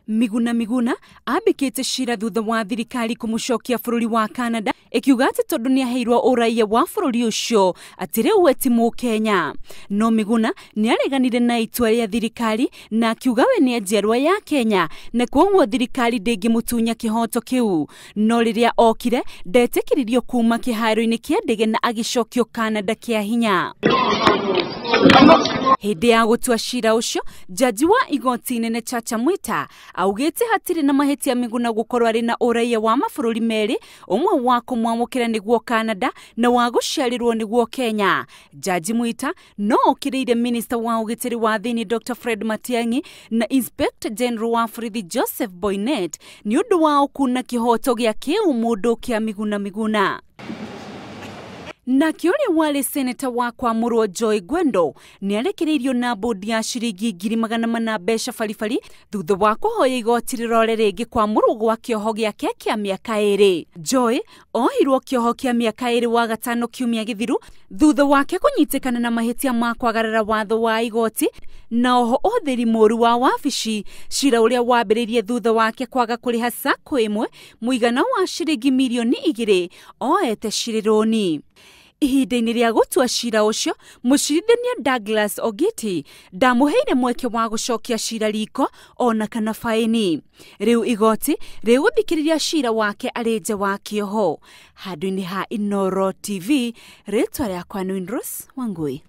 Miguna Miguna ambikite cira thutha wa thirikari kumucokia bururi wa Canada ikiuga ati tondu niaheirwo uraia wa bururi ucio ati riu eti mukenya. No Miguna niareganire na itua ria thirikari na akiuga we ni njerwa ya Kenya na kuunwo thirikari ndingimutunya kihoto kiu. No riria okire ndetikiririo kuma kiharo-ini kia ndege na agicokio Canada kia hinya. Hindi ya gutua cira ucio, jaji wa Igoti inene Mwita augite hatiri na mahetia Miguna gukorwo ari na uraia wa mabururi meri, umwe wa kumwamukira niguo Canada na wa guciarirwo niguo Kenya. Jaji Mwita no okiriire minister wa ugitiri wa thini Dr. Fred Matiang'i na Inspector General wa borithi Joseph Boynet ni undu wa kuna kihoto gia kiumundo kia Miguna Miguna. Nake uria wari seneta wa Kwamurwo Joy Gwenda niarekereirio na bodi ya Ciringi ngiri Magana mbeca baribari thutha wa kuhoya igoti rirore ringi kwamurwo gwa kioho giake kia miaka 2. Joy ohirwo kioho kia miaka 2 wa gatano kiumia githiru thutha wake kunyitikana na mahitia ma kwagarara watho wa igoti na oho uthiri moru wa wabici. Cira uria wambiririe thutha wake kwaga kuriha sako imwe muigana wa ciringi milioni 2 oete cirironi. Ihinda-ini ria gutua cira ucio, mucirithania Douglas Ogiti ndamuheire mweke wa gucokia cira riko ona kana faini. Riu igoti riguthikiriria cira wake ari nja wa kioho. Handu-ini ha Inoro TV, ritwa riakwa Rose Wangui.